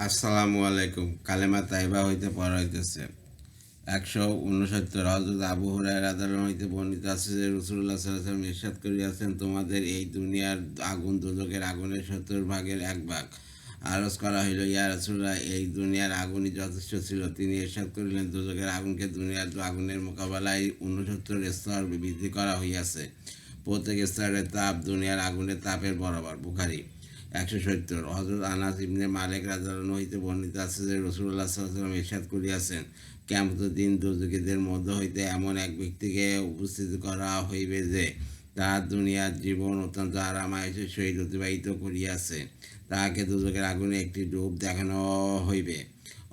আসসালামু আলাইকুম। কালেমা তাইবা হইতে পড়া হইতেছে ১৬৯। হযরত আবু হুরায়রা রাদিয়াল্লাহু হইতে বর্ণিত আছে যে রাসূলুল্লাহ সাল্লাল্লাহু আলাইহি ওয়াসাল্লাম ইরশাদ করিয়াছেন, তোমাদের এই দুনিয়ার আগুন দোজখের আগুনের ৭০ ভাগের ১ ভাগ। আরজ করা হইল, ইয়া রাসূলুল্লাহ, এই দুনিয়ার আগুনই যথেষ্ট ছিল? তিনি ইরশাদ করিলেন, দোজখের আগুনকে দুনিয়ার আগুনের মোকাবেলায় ৬৯ স্তর বৃদ্ধি করা হইয়াছে। প্রত্যেক স্তরের তাপ দুনিয়ার আগুনের তাপের বরাবর। বুখারী ১৭০। হযরত আনাস ইবনে মালিক রাদিয়াল্লাহু হইতে বর্ণিত আছে যে রাসূলুল্লাহ সাল্লাল্লাহু আলাইহি ওয়াসাল্লাম ইরশাদ করিয়াছেন, কিয়ামতের দিন দোজখীদের মধ্য হইতে এমন এক ব্যক্তিকে উপস্থিত করা হইবে যে তাহার দুনিয়ার জীবন অত্যন্ত আরাম আয়েশের সহিত অতিবাহিত করিয়াছে। তাহাকে দোজখের আগুনে একটি ডুব দেখানো হইবে।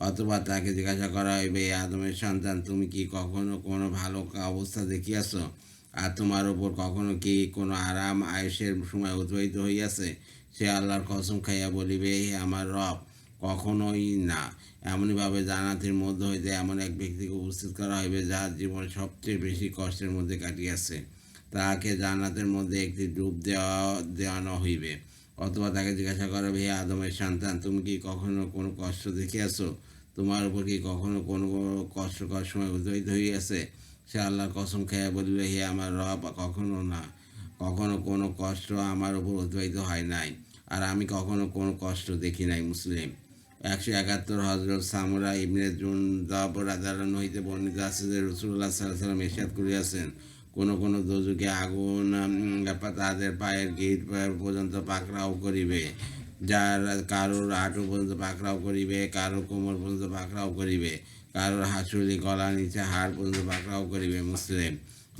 অথবা তাহাকে জিজ্ঞাসা করা হইবে, আদমের সন্তান, তুমি কি কখনো কোনো ভালো অবস্থা দেখিয়াছ? আর তোমার ওপর কখনো কি কোনো আরাম আয়েশের সময় অতিবাহিত হইয়াছে? সে আল্লাহর কসম খাইয়া বলিবে, হে আমার রব, কখনোই না। এমনইভাবে জান্নাতের মধ্য হইতে এমন এক ব্যক্তিকে উপস্থিত করা হইবে যাহার জীবন সবচেয়ে বেশি কষ্টের মধ্যে কাটিয়াছে। তাহাকে জান্নাতের মধ্যে একটি ডুব দেওয়ানো হইবে। অথবা তাকে জিজ্ঞাসা করা হবে, হে আদমের সন্তান, তুমি কি কখনো কোনো কষ্ট দেখিয়াছ? তোমার উপর কি কখনো কোনো কষ্টকর সময় অতিবাহিত হইয়াছে? সে আল্লাহর কসম খাইয়া বলিল, হে আমার রব, কখনো না। কখনো কোনো কষ্ট আমার উপর অতিবাহিত হয় নাই, আর আমি কখনো কোনো কষ্ট দেখি নাই। মুসলিম ১৭১। হযরত সামুরা ইবনে জুনদাব রাদিয়াল্লাহু হইতে বর্ণিত আছে যে রাসূলুল্লাহ সাল্লাল্লাহু আলাইহি ওয়াসাল্লাম ইরশাদ করিয়াছেন, কোনো দোজখে আগুন তাদের পায়ের গিট পর্যন্ত পাকড়াও করিবে, যার কারোর হাঁটু পর্যন্ত পাকড়াও করিবে, কারোর কোমর পর্যন্ত পাকড়াও করিবে, কারোর হাঁসুলি গলার নিচে হাড় পর্যন্ত পাকড়াও করিবে। মুসলিম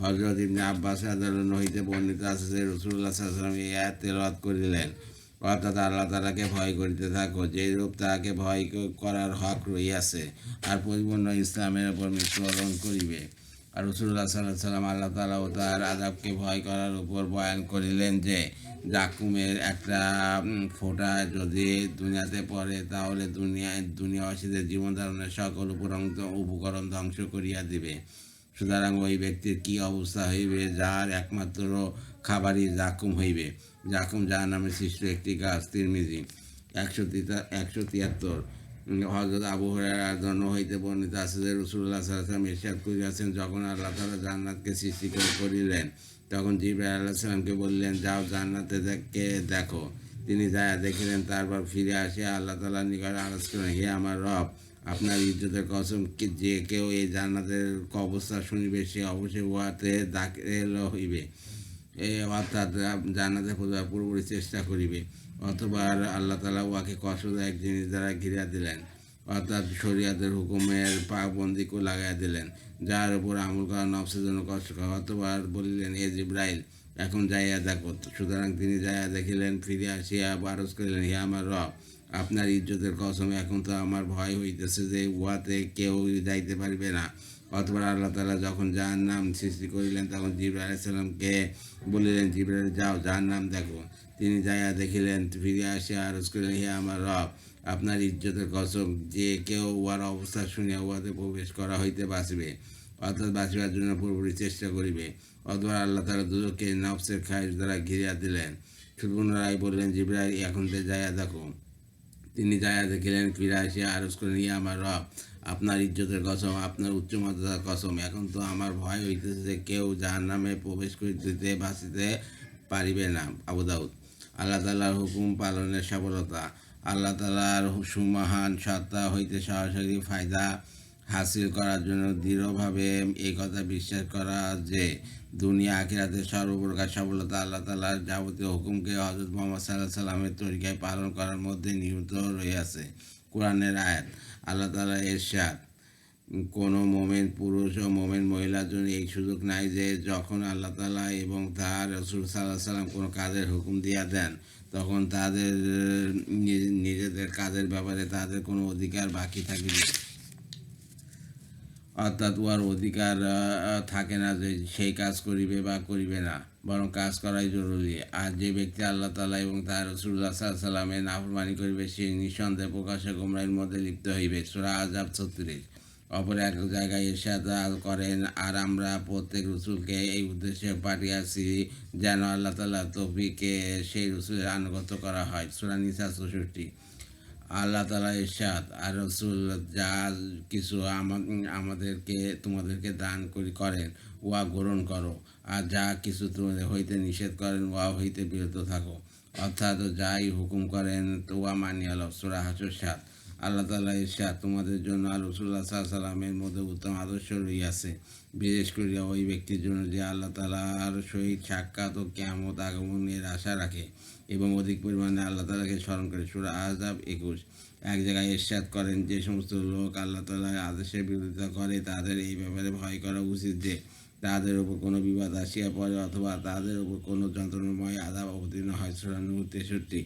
হযরত ইবনে আব্বাস রাদিয়াল্লাহু হইতে বর্ণিত আছে যে রাসূলুল্লাহ সাল্লাল্লাহু আলাইহি ওয়াসাল্লাম এই আয়াত তেলাওয়াত করিলেন, অর্থাৎ আল্লাহ তাআলাকে ভয় করিতে থাকো, যেরূপ তাহাকে ভয় করার হক রহিয়াছে, আর পরিপূর্ণ ইসলামের উপর মৃত্যুবরণ করিবে। আর রাসূলুল্লাহ সাল্লাল্লাহু আলাইহি ওয়াসাল্লাম আল্লাহ তাআলা ও তার আযাবকে ভয় করার উপর বয়ান করিলেন যে জাকুমের একটা ফোঁটা যদি দুনিয়াতে পড়ে, তাহলে দুনিয়াবাসীদের জীবন ধারণের সকল উপকরণ ধ্বংস করিয়া দিবে। সুতরাং ওই ব্যক্তির কি অবস্থা হইবে যার একমাত্র খাবারই জাকুম হইবে। জাকুম জাহান্নামের সৃষ্ট একটি গাছ। তিরমিজি ১৭৩। হযরত আবু হুরায়রা রাদিয়াল্লাহু হইতে বর্ণিত আছে যে রাসূলুল্লাহ সাল্লাল্লাহু আলাইহি ওয়াসাল্লাম ইরশাদ করিয়াছেন, যখন আল্লাহ তাআলা জান্নাতকে সৃষ্টি করিলেন, তখন জিবরাইল আলাইহিস সালামকে বললেন, যাও জান্নাতে দেখো। তিনি যায়া দেখিলেন, তারপর ফিরে আসিয়া আল্লাহ তাআলার নিকট আরজ করেন, হে আমার রব, আপনার ইজ্জতের কসম, যে কেউ এই জান্নাতের অবস্থা শুনিবে সে অবশ্যই উহাতে দাখিল হইবে, অর্থাৎ জান্নাতে পৌঁছাবার পুরোপুরি চেষ্টা করিবে। অথবা আল্লাহ তাআলা উহাকে কষ্টদায়ক জিনিস দ্বারা ঘিরিয়া দিলেন, অর্থাৎ শরীয়তের হুকুমের পাকবন্দি লাগাইয়া দিলেন, যার উপর আমল করা নফসের জন্য কষ্টকর। অথবা বলিলেন, হে জিবরাইল, এখন যাইয়া দেখো। সুতরাং তিনি যাইয়া দেখিলেন, ফিরে আসিয়া আরজ করিলেন, হে আমার রব, আপনার ইজ্জতের কসম, এখন তো আমার ভয় হইতেছে যে উহাতে কেউ যাইতে পারিবে না। অথবা আল্লাহ তাআলা যখন জাহান্নাম সৃষ্টি করিলেন, তখন জিবরাইল আলাইহিস সালামকে বলিলেন, জিবরাইল, যাও জাহান্নাম দেখো। তিনি যাইয়া দেখিলেন, ফিরে আসিয়া আরজ করিলেন, হে আমার রব, আপনার ইজ্জতের কসম, যে কেউ উহার অবস্থা শুনিয়া উহাতে প্রবেশ করা হইতে বাঁচিবে, অর্থাৎ বাঁচিবার জন্য পুরোপুরি চেষ্টা করিবে। অথবা আল্লাহ তাআলা দুজককে নফসের খায়েশ দ্বারা ঘিরিয়া দিলেন। পুনরায় বললেন, জিবরাইল, এখন যাইয়া দেখো। তিনি যাইয়া দেখিলেন, ফিরে আসিয়া আরজ করেন, ইয়া আমার রব, আপনার ইজ্জতের কসম, আপনার উচ্চমর্যাদার কসম, এখন তো আমার ভয় হইতেছে যে কেউ জাহান্নামে প্রবেশ করিতে বাঁচিতে পারিবে না। আবু দাউদ। আল্লাহ তাআলার হুকুম পালনের সফলতা। আল্লাহ তাআলার সুমহান সত্তা হইতে সরাসরি ফায়দা হাসিল করার জন্য দৃঢ়ভাবে এই কথা বিশ্বাস করা যে দুনিয়া আখিরাতের সর্বপ্রকার সফলতা আল্লাহ তাআলার যাবতীয় হুকুমকে হযরত মুহাম্মদ সাল্লাল্লাহু আলাইহি সাল্লামের তরিকায় পালন করার মধ্যে নিহিত রহিয়াছে। কোরআনের আয়াত। আল্লাহ তাআলা ইরশাদ, কোনো মোমেন পুরুষ ও মোমেন মহিলার জন্য এই সুযোগ নাই যে যখন আল্লাহ তাআলা এবং তাঁর রাসূল সাল্লাল্লাহু আলাইহি সাল্লাম কোনো কাজের হুকুম দিয়া দেন, তখন তাদের নিজেদের কাজের ব্যাপারে তাদের কোনো অধিকার বাকি থাকিবে, অর্থাৎ উহার অধিকার থাকে না যে সেই কাজ করিবে বা করিবে না, বরং কাজ করাই জরুরি। আর যে ব্যক্তি আল্লাহ তাআলা এবং তাঁর রাসূলুল্লাহ সাল্লাল্লাহু আলাইহি সাল্লামের নাফরমানি করিবে, সে নিঃসন্দেহে প্রকাশ্যে গোমরাহির মধ্যে লিপ্ত হইবে। সূরা আহজাব ৩৬। অপর এক জায়গায় ইরশাদ করেন, আর আমরা প্রত্যেক রসুলকে এই উদ্দেশ্যে পাঠিয়েছি যেন আল্লাহ তাআলার তৌফিকে সেই রসুলের আনুগত্য করা হয়। সূরা নিসা ৬৪। আল্লাহ তাআলা ইরশাদ আর রাসূল যা কিছু আমাদেরকে তোমাদেরকে দান করেন উহা গ্রহণ করো, আর যা কিছু তোমাদের হইতে নিষেধ করেন উহা হইতে বিরত থাকো, অর্থাৎ যাই হুকুম করেন তো উহা মানিয়া লও। সূরা হাসর ৭। আল্লাহ তাআলা ইরশাদ তোমাদের জন্য আর রাসূলুল্লাহ সাল্লাল্লাহু আলাইহি ওয়াসাল্লামের মধ্যে উত্তম আদর্শ রহিয়াছে, বিশেষ করিয়া ওই ব্যক্তির জন্য যে আল্লাহ তাআলার সহিত সাক্ষাৎ ও কিয়ামত আগমনের আশা রাখে এবং অধিক পরিমাণে আল্লাহ তাআলাকে স্মরণ করে। সূরা আহজাব ২১। এক জায়গায় ইরশাদ করেন, যে সমস্ত লোক আল্লাহ তাআলার আদেশের বিরোধিতা করে তাদের এই ব্যাপারে ভয় করা উচিত যে তাদের উপর কোনো বিবাদ আসিয়া পড়ে অথবা তাদের উপর কোনো যন্ত্রণাময় আযাব অবতীর্ণ হয়। সূরা নূর ৬৩।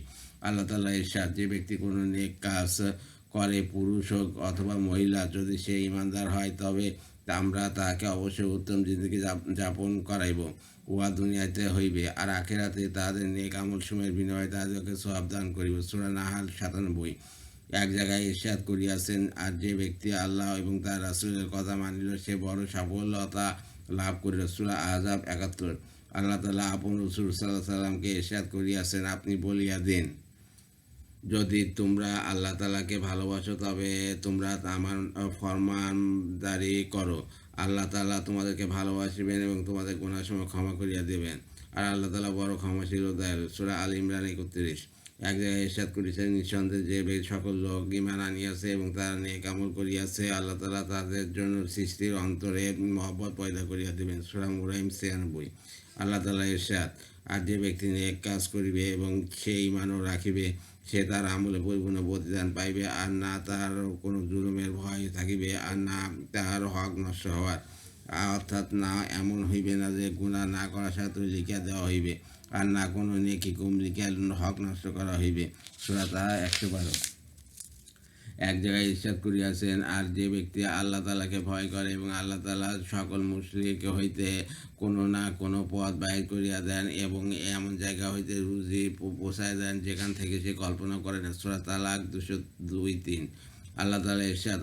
আল্লাহ তাআলা ইরশাদ, যে ব্যক্তি কোনো নেক কাজ করে, পুরুষ হোক অথবা মহিলা, যদি সে ঈমানদার হয় তবে আমরা তাহাকে অবশ্যই উত্তম জিন্দেগি যাপন করাইব, উহা দুনিয়াতে হইবে, আর আখিরাতে তাহাদের নেক আমলসমূহের বিনিময়ে তাহাদেরকে সওয়াব দান করিব। সূরা নাহাল ৯৭। এক জায়গায় ইরশাদ করিয়াছেন, আর যে ব্যক্তি আল্লাহ এবং তার রাসূলের কথা মানিল সে বড় সফলতা লাভ করিল। সূরা আহজাব ৭১। আল্লাহ তাআলা আপন রাসূল সাল্লাল্লাহু আলাইহি ওয়াসাল্লামকে ইরশাদ করিয়াছেন, আপনি বলিয়া দিন, যদি তোমরা আল্লাহ তাআলাকে ভালোবাসো তবে তোমরা আমার ফরমানদারি করো, আল্লাহ তাআলা তোমাদেরকে ভালোবাসিবেন এবং তোমাদের গুনাহসমূহ ক্ষমা করিয়া দেবেন, আর আল্লাহ তাআলা বড় ক্ষমাশীল ও দয়ালু। সূরা আল ইমরান ৩১। এক জায়গায় ইরশাদ করিয়াছেন, নিঃসন্দেহে যে সকল লোক ঈমান আনিয়াছে এবং তারা নেক আমল করিয়াছে আল্লাহ তাআলা তাদের জন্য সৃষ্টির অন্তরে মহব্বত পয়দা করিয়া দিবেন। সূরা মুরাইম ৯৬। আল্লাহ তাআলা ইরশাদ, আর যে ব্যক্তি নেক কাজ করিবে এবং সে ঈমানও রাখিবে সে তার আমলে পরিপূর্ণ প্রতিদান পাইবে, আর না তাহার কোনো জুলুমের ভয় থাকিবে, আর না তাহার হক নষ্ট হওয়ার, অর্থাৎ না এমন হইবে না যে গুনাহ না করা সত্ত্বেও লিখিয়া দেওয়া হইবে, আর না কোনো নেকি কম লিখিয়া হক নষ্ট করা হইবে। সূরা তাহা ১১২। এক জায়গায় ইরশাদ করিয়াছেন, আর যে ব্যক্তি আল্লাহ তাআলাকে ভয় করে এবং আল্লাহ তাআলা সকল মুশরিক হইতে কোনো না কোনো পথ বাহির করিয়া দেন এবং এমন জায়গা হইতে রুজি পৌঁছায় দেন যেখান থেকে সে কল্পনা করে না। সূরা তালাক ২০২-৩। আল্লাহ তাআলা ইরশাদ,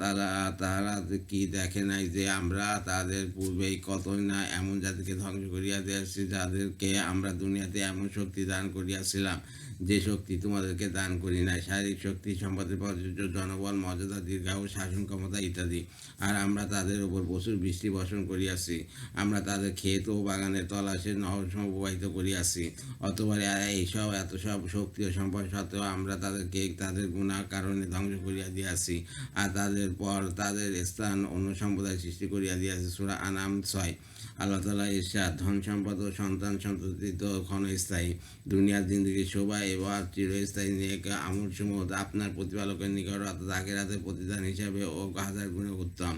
তাহারা কি দেখে নাই যে আমরা তাদের পূর্বেই কতই না এমন জাতিকে ধ্বংস করিয়া দিয়েছি যাদেরকে আমরা দুনিয়াতে এমন শক্তি দান করিয়াছিলাম যে শক্তি তোমাদেরকে দান করি নাই, শারীরিক শক্তি, সম্পদের প্রাচুর্য, জনবল, মর্যাদা, দীর্ঘায়ু, শাসন ক্ষমতা ইত্যাদি, আর আমরা তাদের উপর প্রচুর বৃষ্টি বর্ষণ করিয়াছি, আমরা তাদের ক্ষেত ও বাগানের তলাশে নহরসমূহ প্রবাহিত করিয়াছি, অথবা এইসব এত সব শক্তি ও সম্পদ সত্ত্বেও আমরা তাদেরকে তাদের গুনার কারণে ধ্বংস করিয়া দিয়াছি, আর তাদের পর তাদের স্থান অন্য সম্প্রদায় সৃষ্টি করিয়া দিয়াছি। সূরা আনাম ৬। আল্লাহ তাআলা ইরশাদ, ধন সম্পদ ও সন্তান সন্ততি তো ক্ষণস্থায়ী, দুনিয়ার জিন্দেগি শোভা এবং চিরস্থায়ী নেক আমলসমূহ আপনার প্রতিপালকের নিকট অর্থাৎ আখিরাতের প্রতিদান হিসাবে ও হাজার গুণে উত্তম,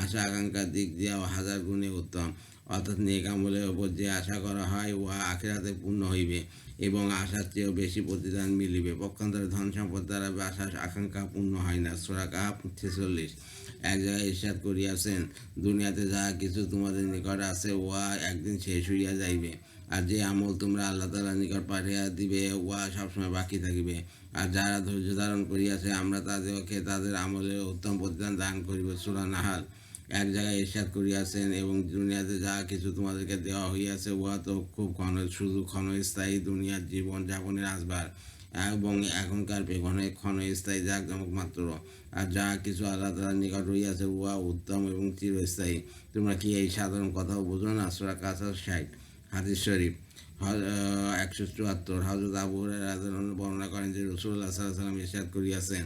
আশা আকাঙ্ক্ষার দিক দিয়েও হাজার গুণে উত্তম, অর্থাৎ নেক আমলের ওপর যে আশা করা হয় উহা আখিরাতে পূর্ণ হইবে এবং আশার চেয়েও বেশি প্রতিদান মিলিবে, পক্ষান্তরে ধন সম্পদ দ্বারা আশা আকাঙ্ক্ষা পূর্ণ হয় না। সূরা কাহফ ৪৬। এক জায়গায় ইরশাদ করিয়াছেন, দুনিয়াতে যাহা কিছু তোমাদের নিকট আছে উহা একদিন শেষ হইয়া যাইবে, আর যে আমল তোমরা আল্লাহ তাআলার নিকট পাঠিয়া দিবে উহা সবসময় বাকি থাকিবে, আর যারা ধৈর্য ধারণ করিয়াছে আমরা তাদেরকে তাদের আমলের উত্তম প্রতিদান দান করিব। সূরা নাহাল। এক জায়গায় ইরশাদ করিয়াছেন, এবং দুনিয়াতে যাহা কিছু তোমাদেরকে দেওয়া হইয়াছে উহা তো খুব শুধু ক্ষণস্থায়ী দুনিয়ার জীবন যাপনের আসবার এবং এখনকার ক্ষণস্থায়ী জাঁকজমক মাত্র, আর যা কিছু আল্লাহ তাআলার নিকট রইয়াছে উহা উত্তম এবং চিরস্থায়ী। তোমরা কি এই সাধারণ কথাও বোঝো না? সূরা কাসাস ৬০। হাদিস শরীফ ১৭৪। হযরত আবু হুরায়রা রাদিয়াল্লাহু আনহু বর্ণনা করেন যে রাসূলুল্লাহ সাল্লাল্লাহু আলাইহি ওয়াসাল্লাম ইরশাদ করিয়াছেন,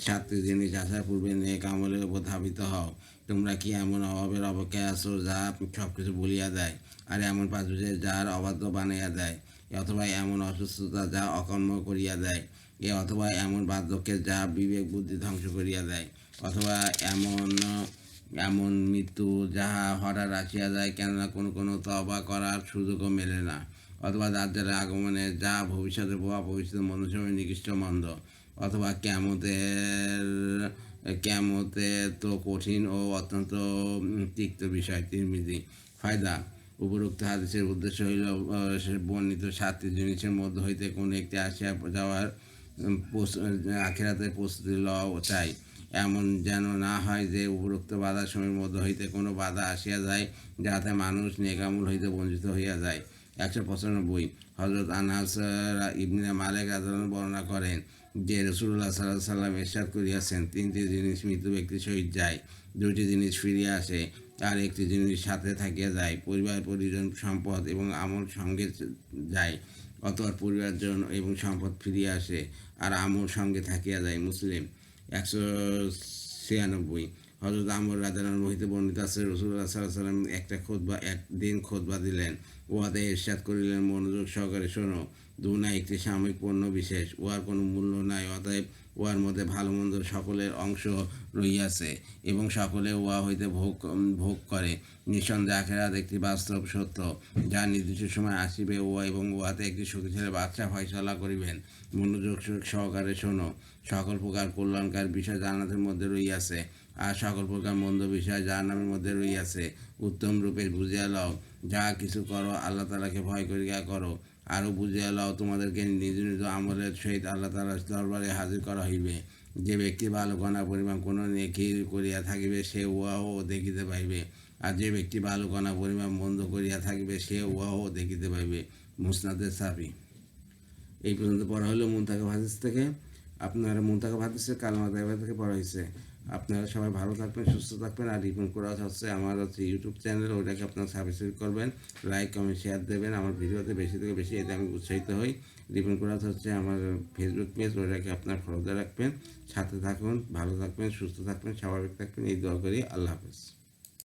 ৭টি জিনিস আসার পূর্বে নেক আমলের উপর ধাবিত হও। তোমরা কি এমন অভাবের অপেক্ষায় আছো যা সব কিছু ভুলিয়া দেয়, আর এমন প্রাচুর্যের যার অবাধ্য বানাইয়া দেয়, অথবা এমন অসুস্থতা যা অকর্ম করিয়া দেয়, অথবা এমন বার্ধক্যের যা বিবেক বুদ্ধি ধ্বংস করিয়া দেয়, অথবা এমন মৃত্যু যাহা হঠাৎ আসিয়া যায়, কেননা কোনো তওবা করার সুযোগও মেলে না, অথবা দাজ্জালের আগমনে যা ভবিষ্যতে প্রভাব ভবিষ্যৎ মনুষ্যের নিকৃষ্ট মন্দ, অথবা কেয়ামতে তো কঠিন ও অত্যন্ত তিক্ত বিষয়। তিরমিজি। ফায়দা: উপরোক্ত হাদিসের উদ্দেশ্য হইল বর্ণিত ৭টি জিনিসের মধ্য হইতে কোন একটি আসিয়া যাওয়ার আখিরাতের প্রস্তুতি লওয়া চাই, এমন যেন না হয় যে উপরোক্ত বাধাসমূহের মধ্য হইতে কোনো বাধা আসিয়া যায় যাহাতে মানুষ নেক আমল হইতে বঞ্চিত হইয়া যায়। ১৯৫ হযরত আনাস ইবনে মালিক রাদিয়াল্লাহু আনহু বর্ণনা করেন যে রাসূলুল্লাহ সাল্লাল্লাহু আলাইহি সাল্লাম ইরশাদ করিয়াছেন, তিনটি জিনিস মৃত ব্যক্তির সহিত যায়, দুইটি জিনিস ফিরিয়া আসে, আর একটি জিনিস সাথে থাকিয়া যায়, পরিবার পরিজন সম্পদ এবং আমল সঙ্গে যায়, অতঃপর পরিবারজন এবং সম্পদ ফিরিয়া আসে আর আমল সঙ্গে থাকিয়া যায়। মুসলিম 196। হযরত আমর রাদিয়াল্লাহু হইতে বর্ণিত আছে, রাসূলুল্লাহ সাল্লাল্লাহু আলাইহি সাল্লাম একদিন খুতবা দিলেন। উহাতে ইরশাদ করিলেন, মনোযোগ সহকারে শোনো। দুনিয়া একটি সাময়িক পণ্য বিশেষ, উহার কোনো মূল্য নাই, অতএব উহার মধ্যে ভালো মন্দ সকলের অংশ রহিয়াছে এবং সকলে উহা হইতে ভোগ করে। নিঃসন্দেহে আখিরাত একটি বাস্তব সত্য, যা নির্দিষ্ট সময় আসিবে এবং উহাতে একটি শক্তিশালী বাদশা ফয়সালা করিবেন। মনোযোগ সহকারে শোনো। সকল প্রকার কল্যাণকার বিষয় জান্নাতের মধ্যে রহিয়াছে, আর সকল প্রকার মন্দ বিষয় জাহান্নামের মধ্যে রহিয়াছে। উত্তম রূপে বুঝিয়া লও, যাহা কিছু করো আল্লাহ তাআলাকে ভয় করিয়া করো। আরও বুঝিয়া লও, তোমাদেরকে নিজ নিজ আমলের সহিত আল্লাহ তাআলার দরবারে হাজির করা হইবে। যে ব্যক্তি ভালো কণা পরিমাণ কোনো নেকি করিয়া থাকিবে, সে উহাও দেখিতে পাইবে, আর যে ব্যক্তি ভালো কণা পরিমাণ মন্দ করিয়া থাকিবে, সে উহাও দেখিতে পাইবে। মুসনাদে সাফি। এই পর্যন্ত পড়া হলো মুনতাকাব হাদিস থেকে। আপনারা মুনতাকাব হাদিসের কালমা তাইবা থেকে পড়া হয়েছে। আপনারা সবাই ভালো থাকবেন, সুস্থ থাকবেন। আর রিপোর্ট করা হচ্ছে আমার ইউটিউব চ্যানেল, ওইটাকে আপনারা সাবস্ক্রাইব করবেন, লাইক কমেন্ট শেয়ার দেবেন। আমার ভিডিওতে বেশি থেকে বেশি এতে আমি উৎসাহিত হই। রিপোর্ট করা হচ্ছে আমার ফেসবুক পেজ, ওইটাকে আপনার ফলোতে রাখবেন। সাথে থাকুন, ভালো থাকবেন, সুস্থ থাকবেন, স্বাভাবিক থাকবেন, এই দোয়া করি। আল্লাহ হাফেজ।